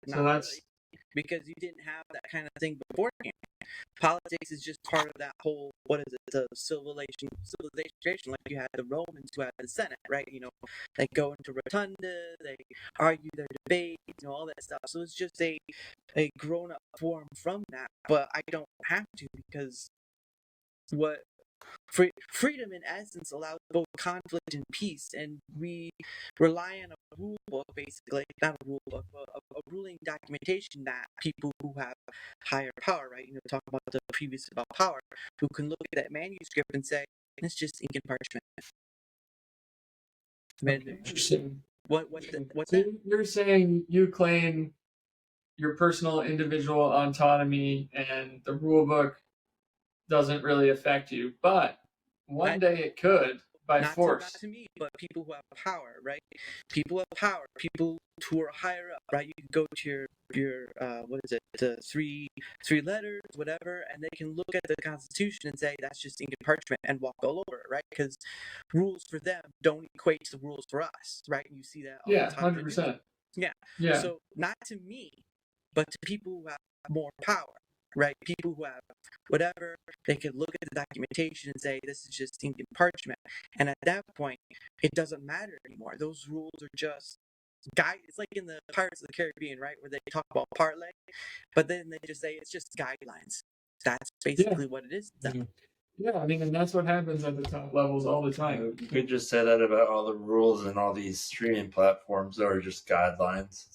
So Not that's really, because you didn't have that kind of thing beforehand. Politics is just part of that whole, what is it, the civilization. Like you had the Romans who had the Senate, right? They go into rotunda, they argue their debates, all that stuff. So it's just a grown up form from that. But I don't have to, because what freedom in essence allows both conflict and peace, and we rely on a rule book, basically, not a rule book, but a ruling documentation that people who have higher power, right? Talk about the previous about power, who can look at that manuscript and say it's just ink and parchment. interesting. What's So that? you're saying you claim your personal individual autonomy and the rule book doesn't really affect you, but one Not day it could by not force. to me, but people who have power, right? People have power. People who are higher up, right? You can go to your what is it? The three letters, whatever, and they can look at the Constitution and say that's just ink and parchment and walk all over it, right? Because rules for them don't equate to rules for us, right? You see that all Yeah, the time in the news. 100%. Yeah. Yeah. So not to me, but to people who have more power, right? People who have whatever, they can look at the documentation and say this is just ink and parchment. And at that point, it doesn't matter anymore. Those rules are just guide. It's like in the Pirates of the Caribbean, right, where they talk about parlay, but then they just say it's just guidelines. That's Yeah. basically what it is. Yeah, I mean, and that's what happens at the top levels all the time. You could just say that about all the rules and all these streaming platforms that are just guidelines.